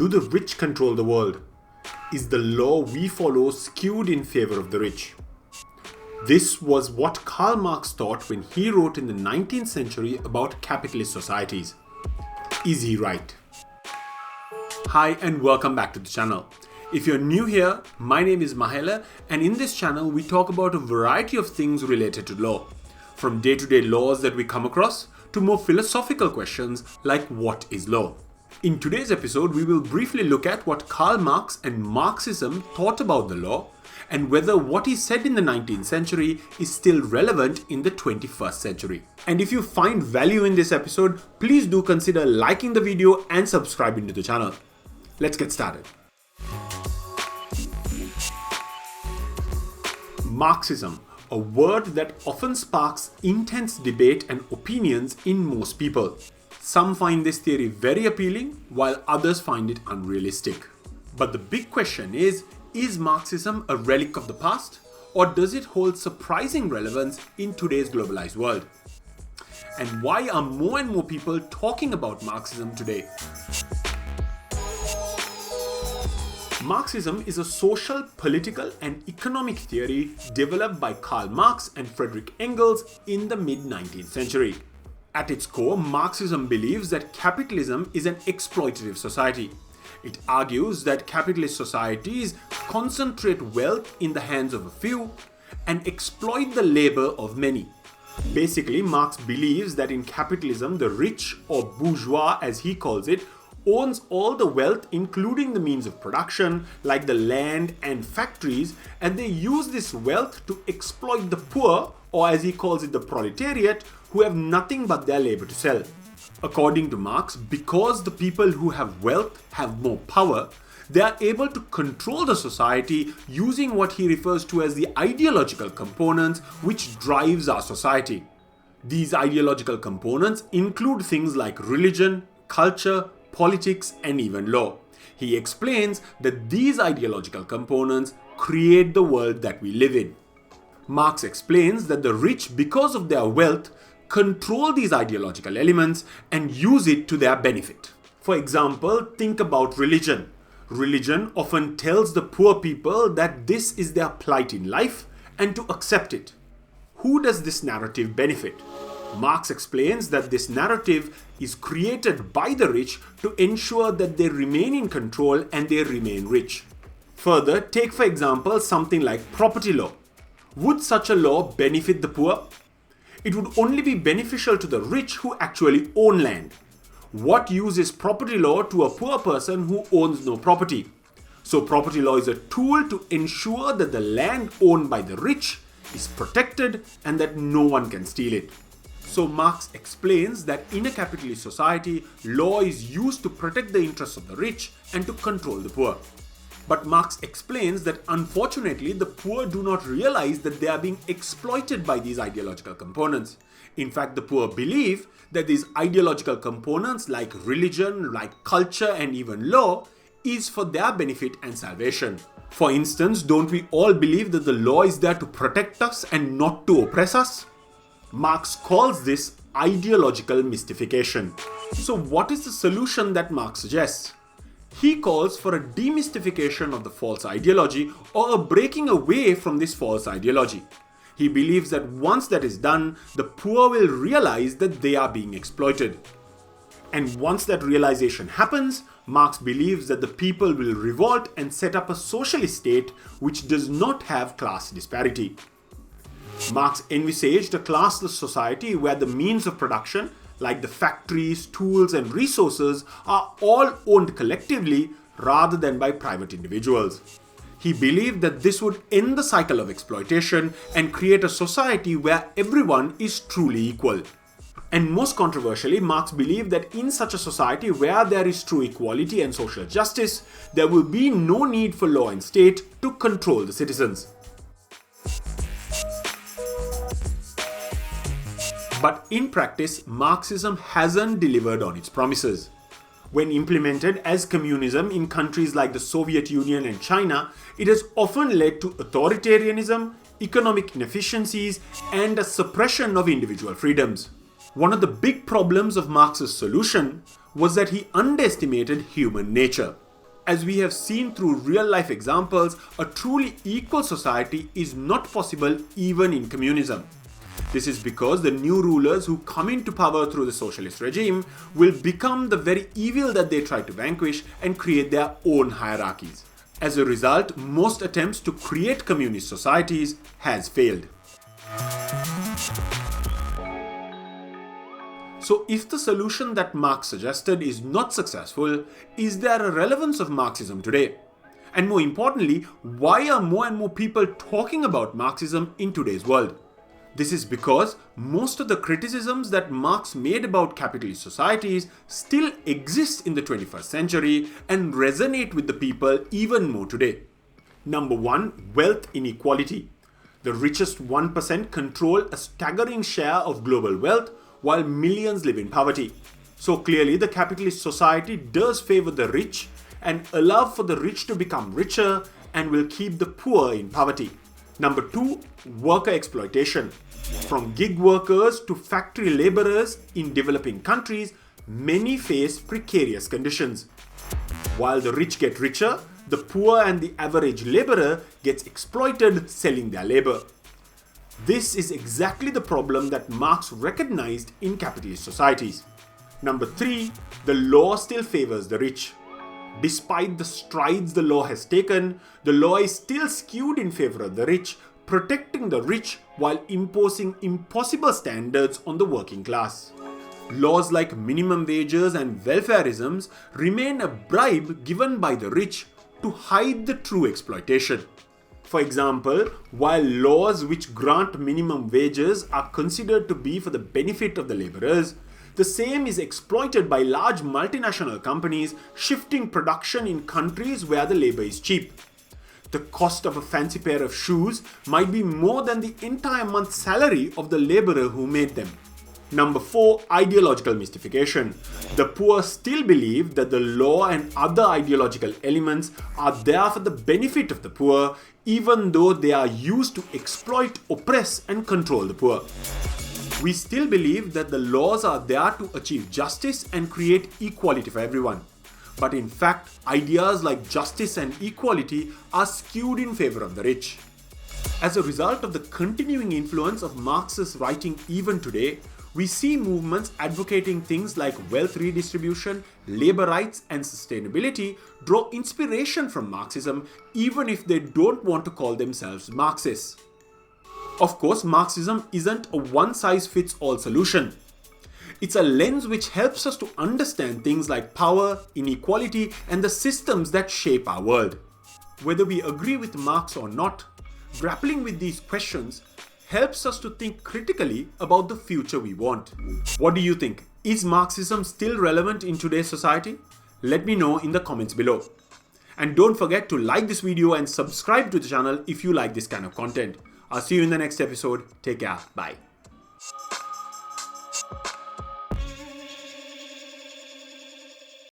Do the rich control the world? Is the law we follow skewed in favor of the rich? This was what Karl Marx thought when he wrote in the 19th century about capitalist societies. Is he right? Hi and welcome back to the channel. If you're new here, my name is Mahela, and in this channel we talk about a variety of things related to law. From day-to-day laws that we come across to more philosophical questions like what is law? In today's episode, we will briefly look at what Karl Marx and Marxism thought about the law and whether what he said in the 19th century is still relevant in the 21st century. And if you find value in this episode, please do consider liking the video and subscribing to the channel. Let's get started. Marxism, a word that often sparks intense debate and opinions in most people. Some find this theory very appealing, while others find it unrealistic. But the big question is Marxism a relic of the past, or does it hold surprising relevance in today's globalized world? And why are more and more people talking about Marxism today? Marxism is a social, political, and economic theory developed by Karl Marx and Friedrich Engels in the mid-19th century. At its core, Marxism believes that capitalism is an exploitative society. It argues that capitalist societies concentrate wealth in the hands of a few and exploit the labor of many. Basically, Marx believes that in capitalism, the rich, or bourgeois as he calls it, owns all the wealth, including the means of production like the land and factories, and they use this wealth to exploit the poor, or as he calls it, the proletariat, who have nothing but their labor to sell. According to Marx, because the people who have wealth have more power, they are able to control the society using what he refers to as the ideological components which drives our society. These ideological components include things like religion, culture, politics, and even law. He explains that these ideological components create the world that we live in. Marx explains that the rich, because of their wealth, control these ideological elements and use it to their benefit. For example, think about religion. Religion often tells the poor people that this is their plight in life and to accept it. Who does this narrative benefit? Marx explains that this narrative is created by the rich to ensure that they remain in control and they remain rich. Further, take for example something like property law. Would such a law benefit the poor? It would only be beneficial to the rich who actually own land. What use is property law to a poor person who owns no property? So property law is a tool to ensure that the land owned by the rich is protected and that no one can steal it. So Marx explains that in a capitalist society, law is used to protect the interests of the rich and to control the poor. But Marx explains that unfortunately the poor do not realize that they are being exploited by these ideological components. In fact, the poor believe that these ideological components like religion, like culture, and even law is for their benefit and salvation. For instance, don't we all believe that the law is there to protect us and not to oppress us? Marx calls this ideological mystification. So what is the solution that Marx suggests? He calls for a demystification of the false ideology or a breaking away from this false ideology. He believes that once that is done, the poor will realize that they are being exploited. And once that realization happens, Marx believes that the people will revolt and set up a socialist state which does not have class disparity. Marx envisaged a classless society where the means of production, like the factories, tools, and resources, are all owned collectively rather than by private individuals. He believed that this would end the cycle of exploitation and create a society where everyone is truly equal. And most controversially, Marx believed that in such a society where there is true equality and social justice, there will be no need for law and state to control the citizens. But in practice, Marxism hasn't delivered on its promises. When implemented as communism in countries like the Soviet Union and China, it has often led to authoritarianism, economic inefficiencies, and a suppression of individual freedoms. One of the big problems of Marx's solution was that he underestimated human nature. As we have seen through real-life examples, a truly equal society is not possible even in communism. This is because the new rulers who come into power through the socialist regime will become the very evil that they try to vanquish and create their own hierarchies. As a result, most attempts to create communist societies has failed. So if the solution that Marx suggested is not successful, is there a relevance of Marxism today? And more importantly, why are more and more people talking about Marxism in today's world? This is because most of the criticisms that Marx made about capitalist societies still exist in the 21st century and resonate with the people even more today. Number 1, wealth inequality. The richest 1% control a staggering share of global wealth while millions live in poverty. So clearly the capitalist society does favor the rich and allow for the rich to become richer and will keep the poor in poverty. Number 2, worker exploitation. From gig workers to factory laborers in developing countries, many face precarious conditions. While the rich get richer, the poor and the average laborer gets exploited selling their labor. This is exactly the problem that Marx recognized in capitalist societies. Number 3, the law still favors the rich. Despite the strides the law has taken, the law is still skewed in favor of the rich, protecting the rich while imposing impossible standards on the working class. Laws like minimum wages and welfareisms remain a bribe given by the rich to hide the true exploitation. For example, while laws which grant minimum wages are considered to be for the benefit of the laborers, the same is exploited by large multinational companies shifting production in countries where the labor is cheap. The cost of a fancy pair of shoes might be more than the entire month's salary of the laborer who made them. Number 4, ideological mystification. The poor still believe that the law and other ideological elements are there for the benefit of the poor, even though they are used to exploit, oppress, and control the poor. We still believe that the laws are there to achieve justice and create equality for everyone. But in fact, ideas like justice and equality are skewed in favor of the rich. As a result of the continuing influence of Marx's writing even today, we see movements advocating things like wealth redistribution, labor rights, and sustainability draw inspiration from Marxism, even if they don't want to call themselves Marxists. Of course, Marxism isn't a one-size-fits-all solution. It's a lens which helps us to understand things like power, inequality, and the systems that shape our world. Whether we agree with Marx or not, grappling with these questions helps us to think critically about the future we want. What do you think? Is Marxism still relevant in today's society? Let me know in the comments below. And don't forget to like this video and subscribe to the channel if you like this kind of content. I'll see you in the next episode. Take care. Bye.